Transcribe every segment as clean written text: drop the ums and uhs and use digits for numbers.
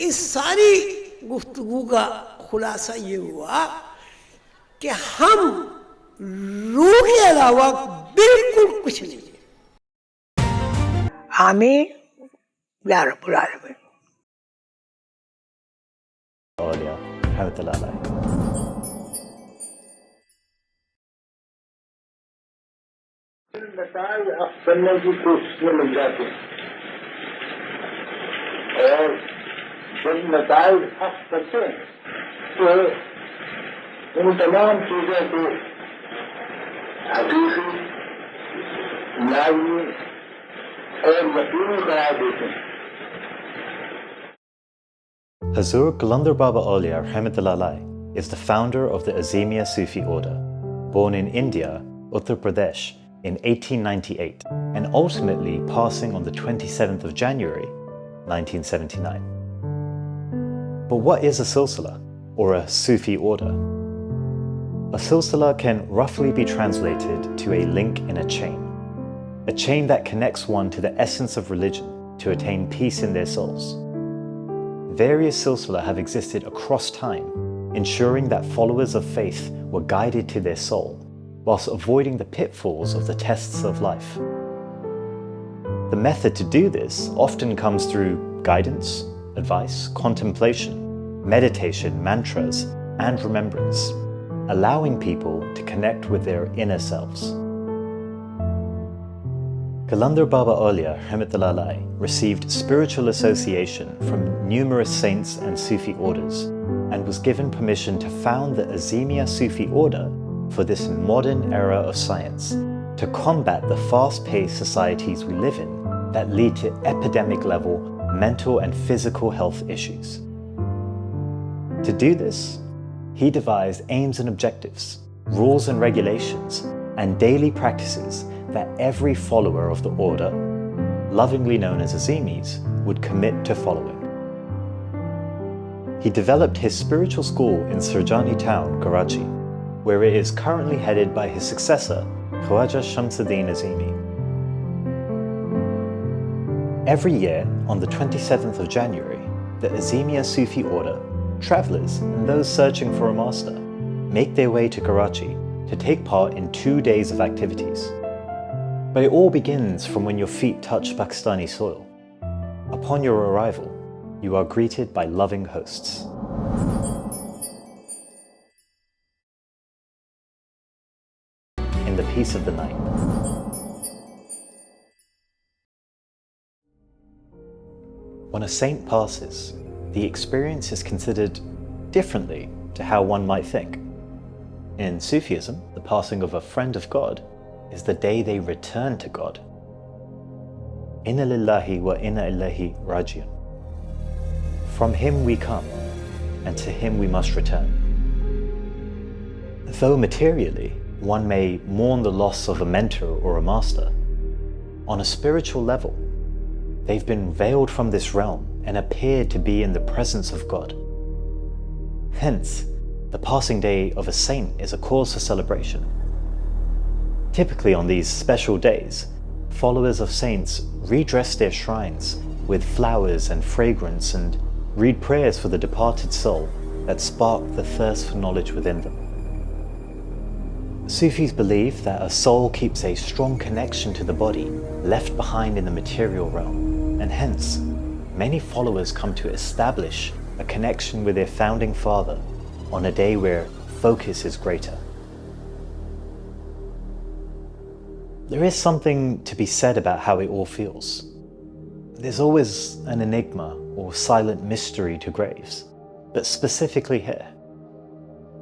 इस सारी गुफ्तगू का खुलासा ये हुआ कि हम रूह के अलावा बिल्कुल कुछ नहीं है। आमीन या रब्बुल आलमीन। Auliya, rahmatullah. नताइज हक़ करने की कोशिश में लग जाते हैं और जब नताइज हक़ करते हैं तो उन तमाम चीज़ों को हकीकी, लाज़मी और यकीनी करार देते हैं। Hazur Qalandar Baba Auliya rahmatullah is the founder of the Azemiya Sufi order, born in India, Uttar Pradesh, in 1898 and ultimately passing on the 27th of January 1979. But what is a silsila, or a Sufi order? A silsila can roughly be translated to a link in a chain that connects one to the essence of religion to attain peace in their souls. Various silsila have existed across time, ensuring that followers of faith were guided to their soul whilst avoiding the pitfalls of the tests of life. The method to do this often comes through guidance, advice, contemplation, meditation, mantras, and remembrance, allowing people to connect with their inner selves. Qalandar Baba Auliya rahmatullah received spiritual association from numerous saints and Sufi orders and was given permission to found the Azemiya Sufi order for this modern era of science to combat the fast-paced societies we live in that lead to epidemic-level mental and physical health issues. To do this, he devised aims and objectives, rules and regulations, and daily practices that every follower of the order, lovingly known as Azemis, would commit to following. He developed his spiritual school in Sirjani town, Karachi, where it is currently headed by his successor, Khwaja Shamsuddin Azemi. Every year, on the 27th of January, the Azemiya Sufi order, travellers and those searching for a master, make their way to Karachi to take part in 2 days of activities. But it all begins from when your feet touch Pakistani soil. Upon your arrival, you are greeted by loving hosts. In the peace of the night. When a saint passes, the experience is considered differently to how one might think. In Sufism, the passing of a friend of God is the day they return to God. Inna lillahi wa inna ilaihi rajiun. From him we come, and to him we must return. Though materially, one may mourn the loss of a mentor or a master, on a spiritual level, they've been veiled from this realm and appear to be in the presence of God. Hence, the passing day of a saint is a cause for celebration. Typically on these special days, followers of saints redress their shrines with flowers and fragrance and read prayers for the departed soul that spark the thirst for knowledge within them. Sufis believe that a soul keeps a strong connection to the body left behind in the material realm, and hence, many followers come to establish a connection with their founding father on a day where focus is greater. There is something to be said about how it all feels. There's always an enigma or silent mystery to graves, but specifically here.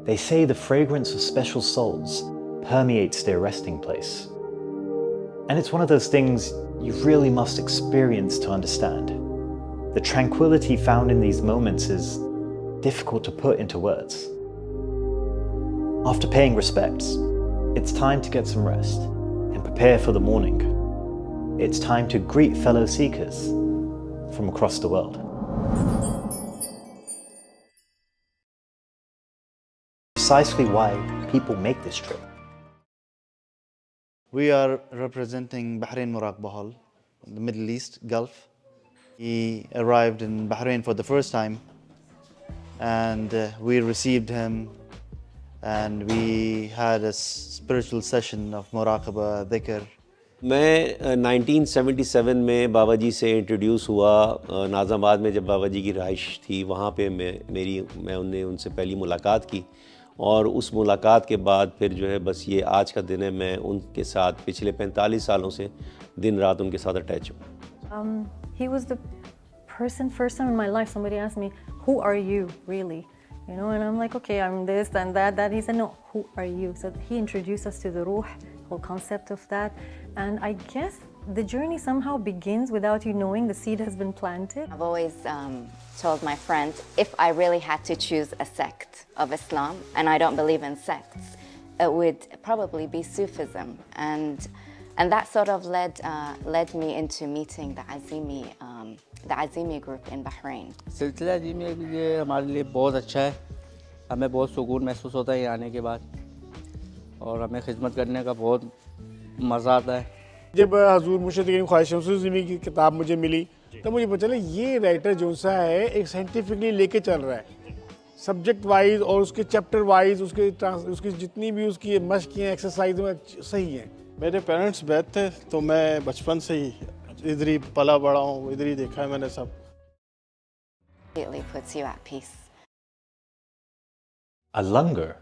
They say the fragrance of special souls permeates their resting place. And it's one of those things you really must experience to understand. The tranquility found in these moments is difficult to put into words. After paying respects, it's time to get some rest and prepare for the morning. It's time to greet fellow seekers from across the world. Precisely why people make this trip. We are representing Bahrain Morocco Bahal, the Middle East, Gulf, He arrived in Bahrain for the first time, and we received him, and we had a spiritual session of muraqaba, dhikr. मैं 1977 में बाबा जी से introduce हुआ। नाज़ाबाद में जब बाबा जी की रहाइश थी वहाँ पे मैं उनसे पहली मुलाकात की, और उस मुलाकात के बाद फिर जो है बस ये आज का दिन है, मैं उनके साथ पिछले 45 सालों से दिन रात उनके साथ अटैच हूँ। He was the first time in my life somebody asked me, who are you really? You know, and I'm like, okay, I'm this and that. He said, no, who are you? So he introduced us to the ruh, whole concept of that. And I guess the journey somehow begins without you knowing the seed has been planted. I've always told my friends, if I really had to choose a sect of Islam, and I don't believe in sects, it would probably be Sufism. And that sort of led me into meeting the Azemi group in Bahrain. सिलसिला अज़ीमिया के लिए हमारे लिए बहुत अच्छा है। हमें बहुत सुकून महसूस होता है यहाँ आने के बाद, और हमें खिदमत करने का बहुत मज़ा आता है। जब हजूर मुर्शिद ख्वाहिश अज़ीमी की किताब मुझे मिली तो मुझे पता चला ये राइटर जो सा है एक साइंटिफिकली लेके चल रहा है, सब्जेक्ट वाइज और उसके चैप्टर वाइज, उसकी जितनी भी उसकी मश्क हैं, एक्सरसाइज में सही हैं। मेरे पेरेंट्स बैठ थे तो मैं बचपन से ही इधर ही पला बड़ा हूँ, इधर ही देखा है मैंने सब। It puts you at peace. A langar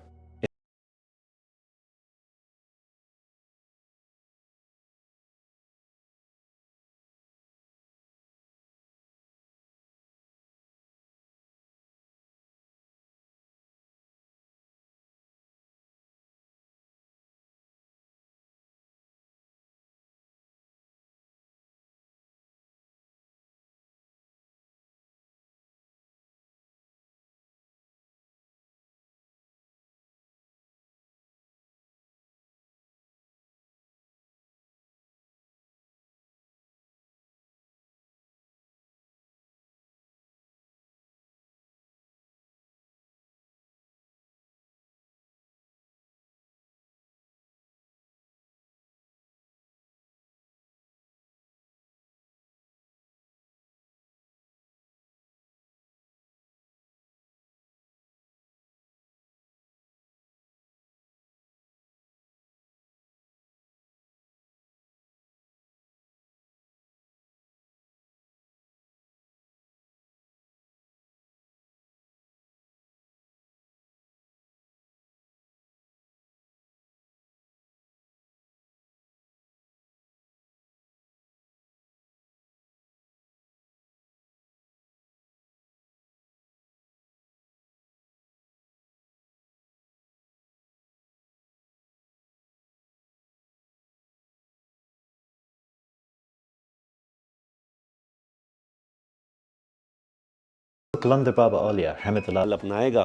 Qalandar Baba Auliya rahmatullah अपनाएगा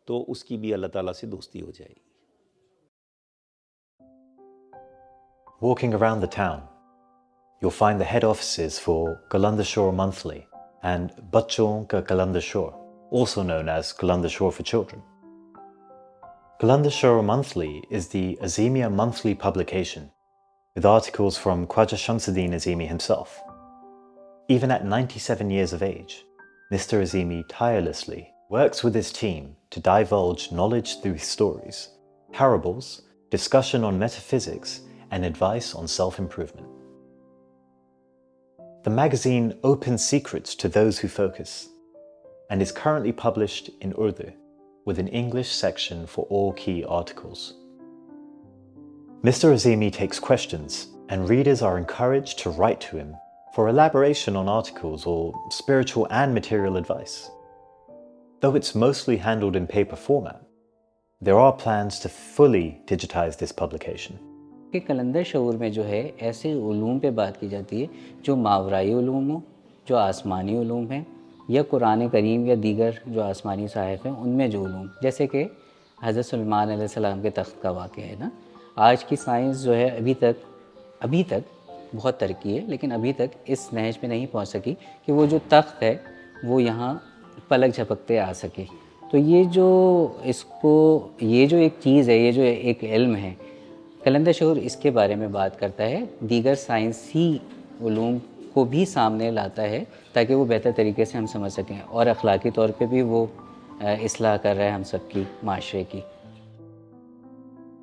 तो उसकी भी अल्लाह ताला से दोस्ती हो जाएगी। Walking around the town, you'll find the head offices for Qalandar Monthly and Bachon Ka Qalandar, also known as Qalandar for Children. Qalandar Monthly is the Azemia monthly publication with articles from Khwaja Shamsuddin Azemi himself. Even at 97 years of age, Mr. Azemi tirelessly works with his team to divulge knowledge through stories, parables, discussion on metaphysics, and advice on self-improvement. The magazine opens secrets to those who focus and is currently published in Urdu with an English section for all key articles. Mr. Azemi takes questions and readers are encouraged to write to him for elaboration on articles or spiritual and material advice. Though it's mostly handled in paper format, there are plans to fully digitize this publication. कि कलंदर शऊर में जो है ऐसे उलूम पे बात की जाती है जो मावराई उलूम हो, जो आसमानी उलूम हैं, या कुरान करीम या दीगर जो आसमानी साहिफ हैं उनमें जो उलूम, जैसे कि हज़रत सुलेमान अलैहिस्सलाम के तख्त का वाक़या है ना। आज की साइंस जो है अभी तक बहुत तरक्की है, लेकिन अभी तक इस नहज पे नहीं पहुंच सकी कि वो जो तख्त है वो यहाँ पलक झपकते आ सके। तो ये जो एक चीज़ है, ये जो एक इल्म है, कलंदर शऊर इसके बारे में बात करता है। दीगर साइंसी उलूम को भी सामने लाता है ताकि वो बेहतर तरीके से हम समझ सकें और अखलाकी तौर पे भी वो इस्लाह कर रहा है हम सबकी माशरे की.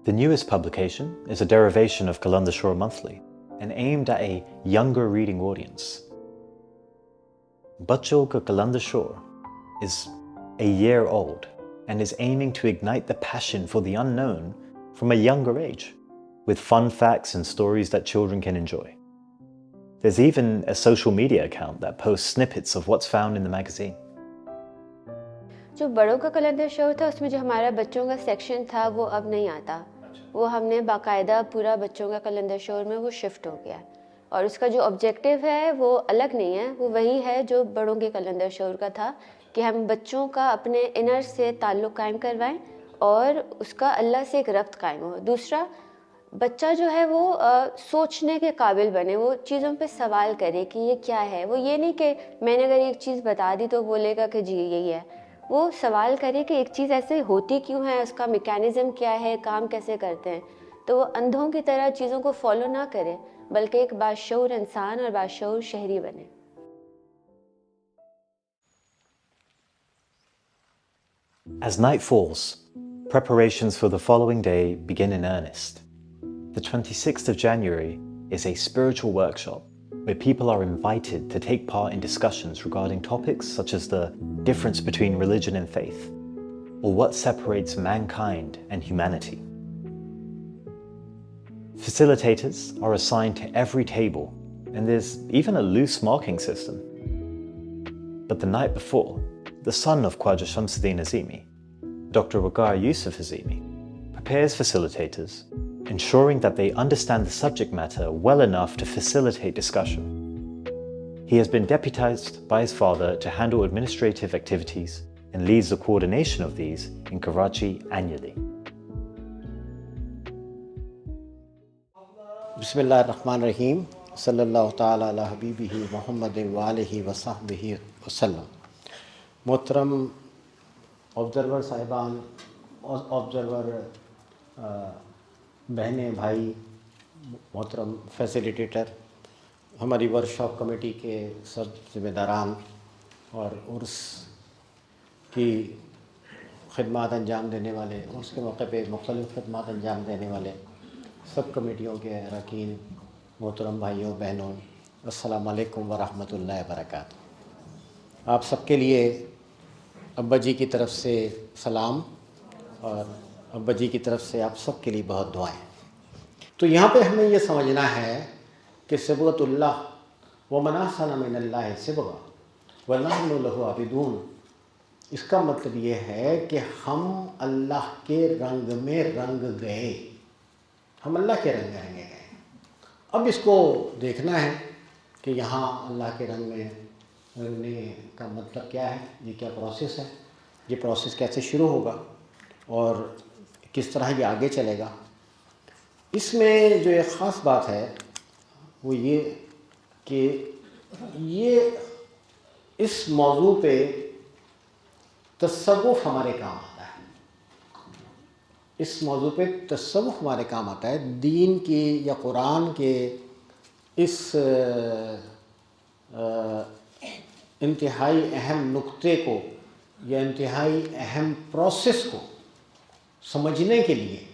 The newest publication is a derivation of Qalandar Monthly and aimed at a younger reading audience. Bachcho Ka Qalandar is a year old and is aiming to ignite the passion for the unknown from a younger age, with fun facts and stories that children can enjoy. There's even a social media account that posts snippets of what's found in the magazine. जो बड़ों का कलंदर show था उसमें जो हमारा बच्चों का section था वो अब नहीं आता. वो हमने बाकायदा पूरा बच्चों का कलंदर शो में वो शिफ्ट हो गया और उसका जो ऑब्जेक्टिव है वो अलग नहीं है, वो वही है जो बड़ों के कलंदर शो का था कि हम बच्चों का अपने इनर से ताल्लुक़ कायम करवाएं और उसका अल्लाह से एक रब्त कायम हो. दूसरा, बच्चा जो है वो सोचने के काबिल बने, वो चीज़ों पे सवाल करे कि ये क्या है. वो ये नहीं कि मैंने अगर एक चीज़ बता दी तो बोलेगा कि जी यही है. वो सवाल करे कि एक चीज़ ऐसे होती क्यों है, उसका मैकेनिज़्म क्या है, काम कैसे करते हैं. तो वो अंधों की तरह चीज़ों को फॉलो ना करे बल्कि एक बाशऊर इंसान और बाशऊर शहरी बने. As night falls, preparations for the following day begin in earnest. The 26th of January is a spiritual workshop where people are invited to take part in discussions regarding topics such as the difference between religion and faith, or what separates mankind and humanity. Facilitators are assigned to every table, and there's even a loose marking system. But the night before, the son of Khwaja Shamsuddin Azemi, Dr. Waqar Yusuf Azemi, prepares facilitators, ensuring that they understand the subject matter well enough to facilitate discussion. He has been deputized by his father to handle administrative activities and leads the coordination of these in Karachi annually. Bismillahirrahmanirrahim. Sallallahu ta'ala ala habibihi Muhammadin wa alihi wa sahbihi wa sallam. Muhtaram observer साहिबान, observer बहनें भाई, मोहतरम facilitator, हमारी workshop committee के सब जिम्मेदारान और उर्स की खिदमत अंजाम देने वाले, उर्स के मौके पे मुख्तलिफ़ खिदमत अंजाम देने वाले सब कमेटियों के अरकान, मोहतरम भाइयों बहनों, अस्सलाम वालेकुम व रहमतुल्लाहि व बरकातुहू. आप सबके लिए अब्बा जी की तरफ से सलाम और अब्बा जी की तरफ से आप सब के लिए बहुत दुआएं. तो यहाँ पे हमें ये समझना है कि सिबगतुल्लाह व मनासन मिनल्लाह सिबगा व नहनु लहु आबिदून. इसका मतलब ये है कि हम अल्लाह के रंग में रंग गए, हम अल्लाह के रंग में रंगे गए. अब इसको देखना है कि यहाँ अल्लाह के रंग में रंगने का मतलब क्या है, ये क्या प्रोसेस है, ये प्रोसेस कैसे शुरू होगा और किस तरह ये आगे चलेगा. इसमें जो एक ख़ास बात है वो ये कि ये इस मौजू पे तसव्वुफ़ हमारे काम आता है. इस मौजू पे तसव्वुफ़ हमारे काम आता है. दीन की या कुरान के इस इंतहाई अहम नुक्ते को या इंतहाई अहम प्रोसेस को समझने के लिए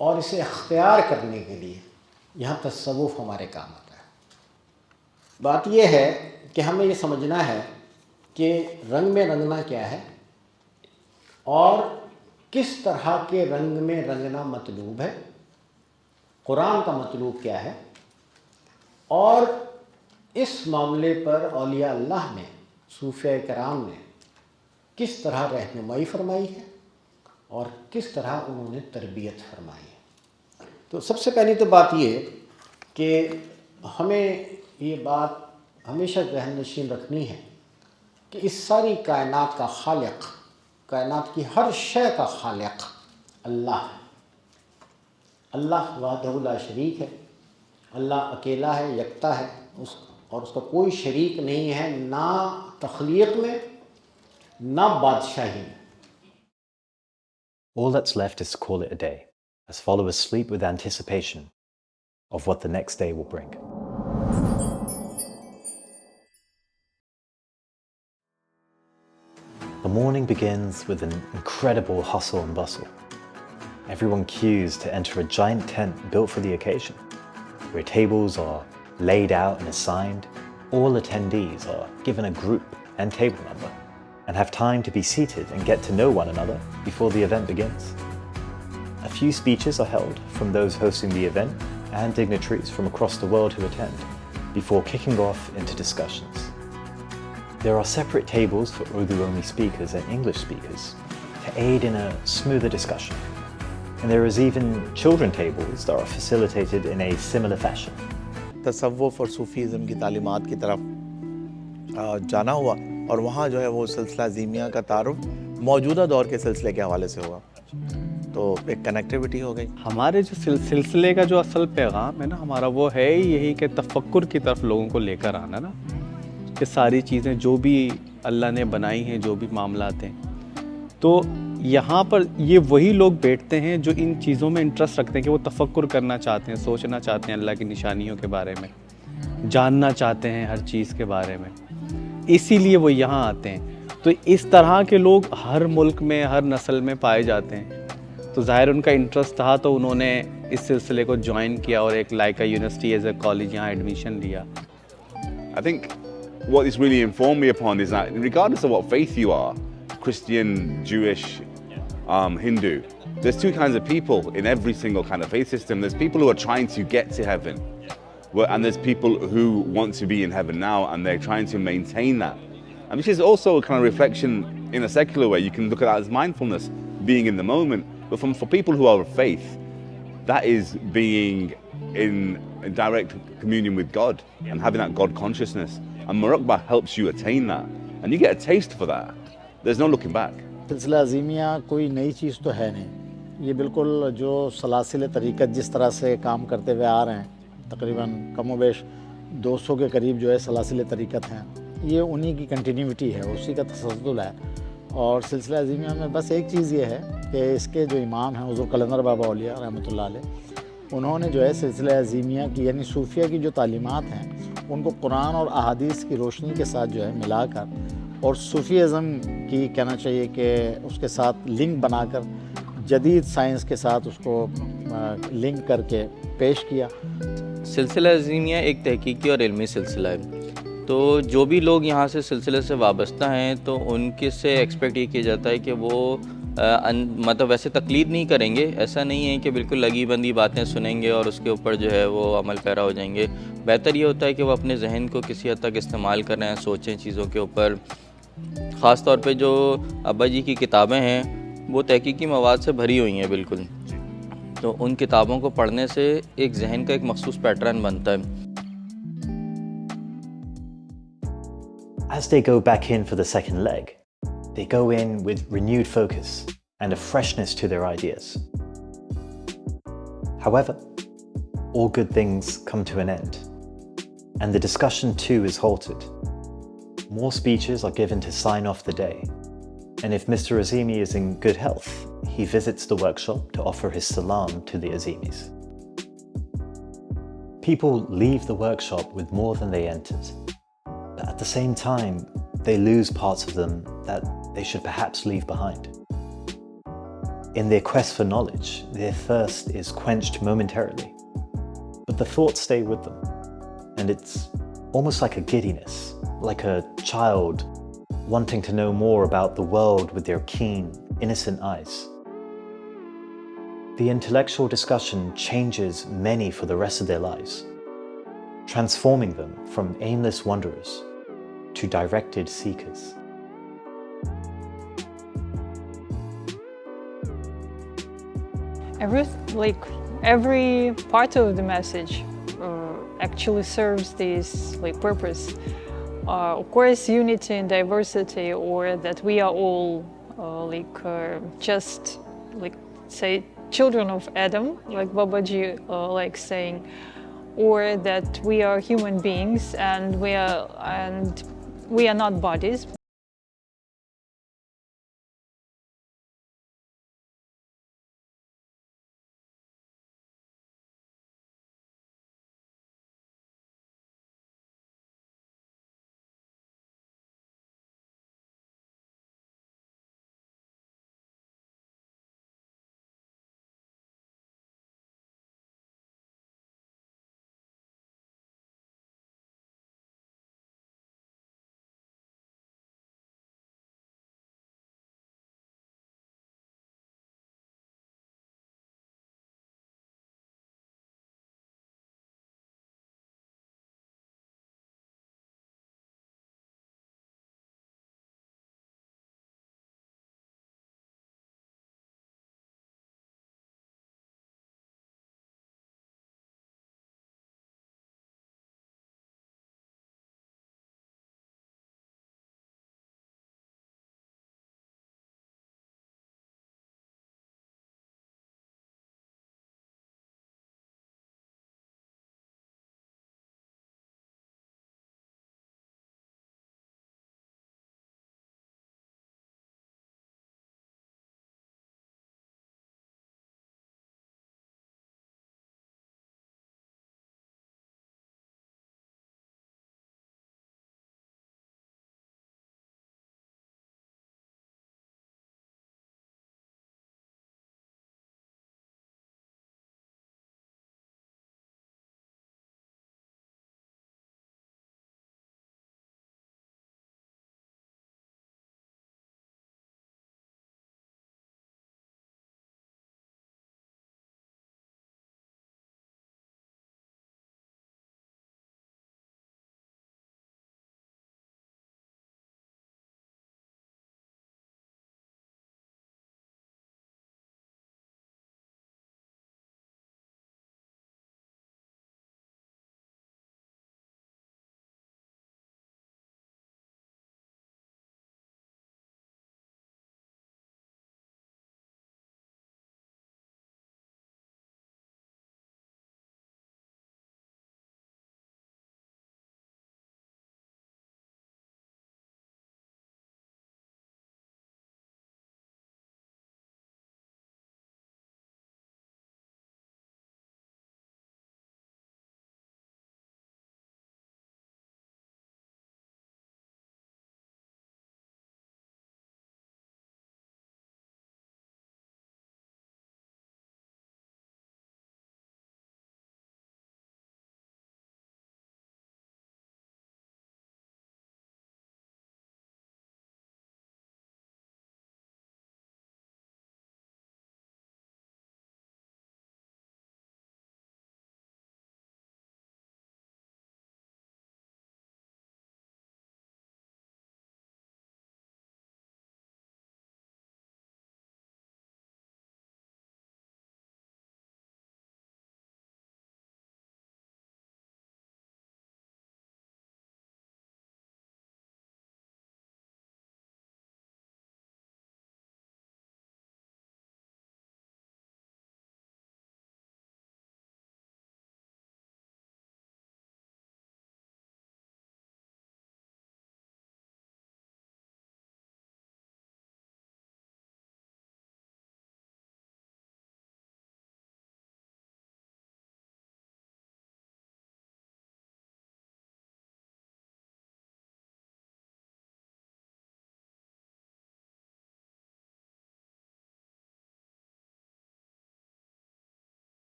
और इसे अख्तियार करने के लिए यहाँ तसव्वुफ़ हमारे काम आता है. बात यह है कि हमें ये समझना है कि रंग में रंगना क्या है और किस तरह के रंग में रंगना मतलूब है, कुरान का मतलूब क्या है और इस मामले पर औलिया अल्लाह ने, सूफिया कराम ने किस तरह रहनुमाई फरमाई है और किस तरह उन्होंने तरबियत फरमाई है. तो सबसे पहली तो बात ये कि हमें ये बात हमेशा ज़हन नशीन रखनी है कि इस सारी कायनात का खालिक, कायनात की हर शय का खालिक अल्लाह है. अल्लाह वहदहु ला शरीक है, अल्लाह अकेला है, यकता है, और उसका कोई शरीक नहीं है, ना तख्लीक में ना बादशाही में. All that's left is to call it a day, as followers sleep with anticipation of what the next day will bring. morning begins with an incredible hustle and bustle. Everyone queues to enter a giant tent built for the occasion, where tables are laid out and assigned. All attendees are given a group and table number and have time to be seated and get to know one another before the event begins. A few speeches are held from those hosting the event and dignitaries from across the world who attend, before kicking off into discussions. There are separate tables for Urdu-only speakers and English speakers to aid in a smoother discussion. And there is even children tables that are facilitated in a similar fashion. तसव्वुफ़ और Sufism की तालीमात की तरफ जाना हुआ और वहाँ जो है वो सिलसिला अज़ीमिया का तारुफ मौजूदा दौर के सिलसिले के हवाले से हुआ, तो एक कनेक्टिविटी हो गई। हमारे जो सिलसिले का जो असल पैगाम है ना हमारा, वो है यही कि तफक्कुर की तरफ लोगों को लेकर आना ना, कि सारी चीज़ें जो भी अल्लाह ने बनाई हैं, जो भी मामलात हैं, तो यहाँ पर ये वही लोग बैठते हैं जो इन चीज़ों में इंटरेस्ट रखते हैं, कि वो तफक्कुर करना चाहते हैं, सोचना चाहते हैं अल्लाह की निशानियों के बारे में, जानना चाहते हैं हर चीज़ के बारे में, इसीलिए वो यहाँ आते हैं। तो इस तरह के लोग हर मुल्क में, हर नस्ल में पाए जाते हैं। तो ज़ाहिर उनका इंटरेस्ट था, तो उन्होंने इस सिलसिले को ज्वाइन किया और एक लाइका यूनिवर्सिटी एज ए कॉलेज यहाँ एडमिशन लिया। I think what this really informed me upon is that regardless of what faith you are, Christian, Jewish, Hindu, there's two kinds of people in every single kind of faith system. There's people who are trying to get to heaven, and there's people who want to be in heaven now, and they're trying to maintain that. And which is also a kind of reflection in a secular way. You can look at that as mindfulness, being in the moment. But for people who are of faith, that is being in direct communion with God and having that God consciousness. And Muraqbah helps you attain that. And you get a taste for that. There's no looking back. सिलसिला अज़ीमिया कोई नई चीज़ तो है नहीं, ये बिल्कुल जो सलासिल तरीक़त जिस तरह से काम करते हुए आ रहे हैं, तकरीबन कमोबेश 200 के करीब जो है सलासिल तरीक़त हैं, ये उन्हीं की कंटिन्यूटी है, उसी का तसल्सल है। और सिलसिला अज़ीमिया में बस एक चीज़ ये है कि इसके जो इमाम हैं हुज़ूर कलंदर बाबा औलिया रहमतुल्लाह अलैह, उन्होंने जो है सिलसिला अज़ीमिया की यानी सूफिया की जो तालीमात हैं उनको कुरान और अहादीस की रोशनी के साथ जो है मिलाकर और सूफीज़म की कहना चाहिए कि उसके साथ लिंक बनाकर जदीद साइंस के साथ उसको लिंक करके पेश किया। सिलसिला अज़ीमिया एक तहकीकी और इल्मी सिलसिला है, तो जो भी लोग यहाँ से सिलसिले से वाबस्ता हैं तो उनके से एक्सपेक्ट ये किया जाता है कि वो मतलब वैसे तकलीद नहीं करेंगे, ऐसा नहीं है कि बिल्कुल लगी बंदी बातें सुनेंगे और उसके ऊपर जो है वो अमल पैरा हो जाएंगे। बेहतर ये होता है कि वो अपने जहन को किसी हद तक इस्तेमाल कर रहे हैं, सोचें चीज़ों के ऊपर। ख़ास तौर पे जो अब्बा जी की किताबें हैं वो तहकीकी मवाद से भरी हुई हैं बिल्कुल, तो उन किताबों को पढ़ने से एक जहन का एक मखसूस पैटर्न बनता है। As they go back in for the second leg, they go in with renewed focus and a freshness to their ideas. However, all good things come to an end, and the discussion too is halted. More speeches are given to sign off the day, and if Mr. Azemi is in good health, he visits the workshop to offer his salam to the Azemis. People leave the workshop with more than they entered, but at the same time, they lose parts of them that they should perhaps leave behind. In their quest for knowledge, their thirst is quenched momentarily, but the thoughts stay with them, and it's almost like a giddiness, like a child wanting to know more about the world with their keen, innocent eyes. The intellectual discussion changes many for the rest of their lives, transforming them from aimless wanderers to directed seekers. Every part of the message actually serves this purpose. Of course, unity and diversity, or that we are all just say children of Adam, like Babaji saying, or that we are human beings and we are not bodies.